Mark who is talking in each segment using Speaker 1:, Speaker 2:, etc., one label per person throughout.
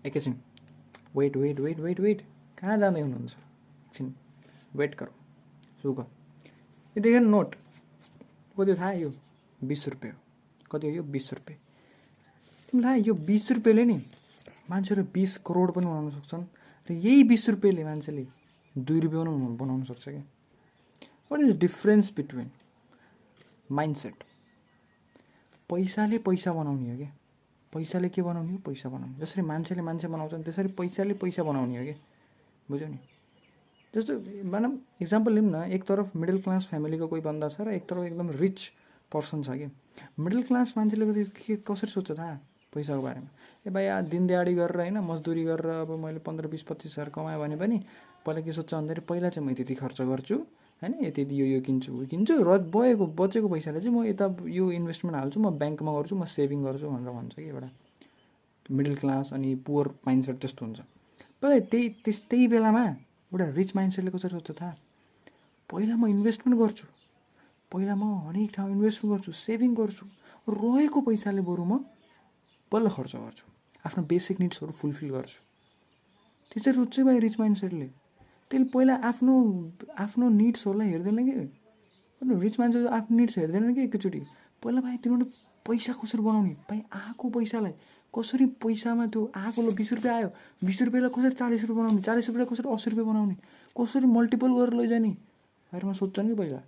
Speaker 1: एकैछिन wait wait wait wait wait कहाँ जाँदै हुनुहुन्छ? एकछिन वेट गरौँ। सुक यो देखेर नोट कति थाहा? यो 20 रुपियाँ हो। कति हो यो? 20 रुपियाँ। तिमीलाई थाहा यो 20 रुपियाँले नि मान्छेहरू 20 करोड पनि बनाउन सक्छन् र यही 20 रुपियाँले मान्छेले 2 रुपियाँ पनि बनाउन सक्छ क्या। What is the difference between mindset? पैसाले पैसा बनाउने हो क्या। पैसाले के बनाउने हो? पैसा बनाउने। जसरी मान्छेले मान्छे बनाउँछन् त्यसरी पैसाले पैसा बनाउने हो क्या। बुझ्यौ नि? जस्तो मानौँ इक्जाम्पल लिउँ न, एक तरफ मिडल क्लास फ्यामिलीको कोही बन्दा छ र एक तरफ एकदम रिच पर्सन छ कि। मिडल क्लास मान्छेले के कसरी सोच्छ थाहा पैसाको बारेमा? ए भाइ दिन दिहाडी गरेर होइन मजदुरी गरेर अब मैले 15, 20, 25 हजार कमाएँ भने पनि पहिला के सोध्छ भन्दाखेरि पहिला चाहिँ म त्यति खर्च गर्छु होइन, यति यो किन्छु र बचेको पैसाले चाहिँ म यता यो इन्भेस्टमेन्ट हाल्छु, म ब्याङ्कमा गर्छु, म सेभिङ गर्छु भनेर भन्छ कि एउटा मिडल क्लास। अनि पुवर माइन्डसेट त्यस्तो हुन्छ। तर त्यही बेलामा एउटा रिच माइन्डसेटले कसरी सोच्छ थाहा? पहिला म इन्भेस्टमेन्ट गर्छु, पहिला म हरेक ठाउँ इन्भेस्टमेन्ट गर्छु, सेभिङ गर्छु, रहेको पैसाले बरु म बल्ल खर्च गर्छु, आफ्नो बेसिक निड्सहरू फुलफिल गर्छु। त्यसरी सोध्छ भाइ रिच माइन्डसेटले। त्यसले पहिला आफ्नो निड्सहरूलाई हेर्दैन कि। रिच मान्छेले आफ्नो निड्स हेर्दैन कि एकैचोटि। पहिला भाइ तिमीले पैसा कसरी बनाउने? भाइ आएको पैसालाई कसरी पैसामा त्यो आएको 20 रुपियाँ आयो, 20 रुपियाँलाई कसरी 40 रुपियाँ बनाउने, 40 रुपियाँलाई कसरी 80 रुपियाँ बनाउने, कसरी मल्टिपल गरेर लैजाने बारेमा सोध्छन् कि पहिला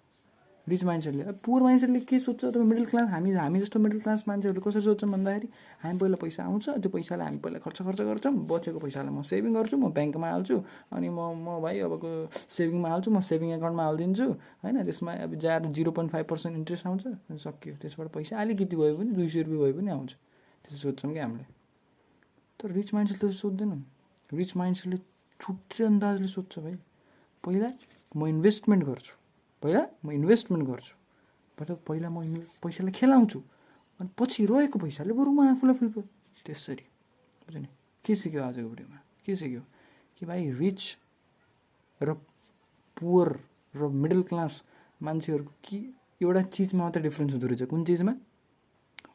Speaker 1: रिच माइन्डसेटले। अब पुवर माइन्डसेटले के सोध्छ? तपाईँ मिडल क्लास हामी जस्तो मिडल क्लास मान्छेहरूले कसरी सोध्छौँ भन्दाखेरि हामी पहिला पैसा आउँछ, त्यो पैसालाई हामी पहिला खर्च गर्छौँ, बचेको पैसालाई म सेभिङ गर्छु, म ब्याङ्कमा हाल्छु, अनि म भाइ अबको सेभिङमा हाल्छु, म सेभिङ एकाउन्टमा हालिदिन्छु होइन। त्यसमा अब ज्यादा 0.5% इन्ट्रेस्ट आउँछ, अनि सकियो। त्यसबाट पैसा अलिकति भयो पनि 200 रुपियाँ भयो पनि आउँछ। त्यसो सोध्छौँ कि हामीले। तर रिच माइन्डसेटले त्यसो सोध्दैनौँ। रिच माइन्डसेटले छुट्टै अन्दाजले सोध्छ भाइ। पहिला म इन्भेस्टमेन्ट गर्छु, पहिला म पैसालाई खेलाउँछु, अनि पछि रहेको पैसाले बरु म आफूलाई फुल त्यसरी। बुझ्यो नि? के सिक्यो आजको भिडियोमा? के सिक्यो कि भाइ रिच र पुवर र मिडल क्लास मान्छेहरूको कि एउटा चिजमा मात्रै डिफ्रेन्स हुँदो रहेछ। कुन चिजमा?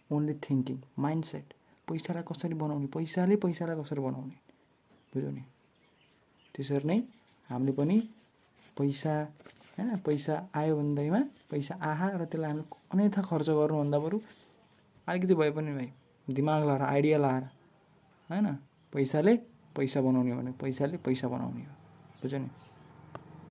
Speaker 1: Only thinking, mindset. पैसालाई कसरी बनाउने, पैसालाई कसरी बनाउने। बुझ्यौ नि? त्यसरी नै हामीले पनि पैसा होइन, पैसा आयो भन्दैमा पैसा आहा र त्यसलाई हामीले अन्यथा खर्च गर्नुभन्दा बरु अलिकति भए पनि भाइ दिमाग लाएर आइडिया लाएर होइन पैसाले पैसा बनाउने हो भने पैसाले पैसा बनाउने हो। बुझ्यो नि?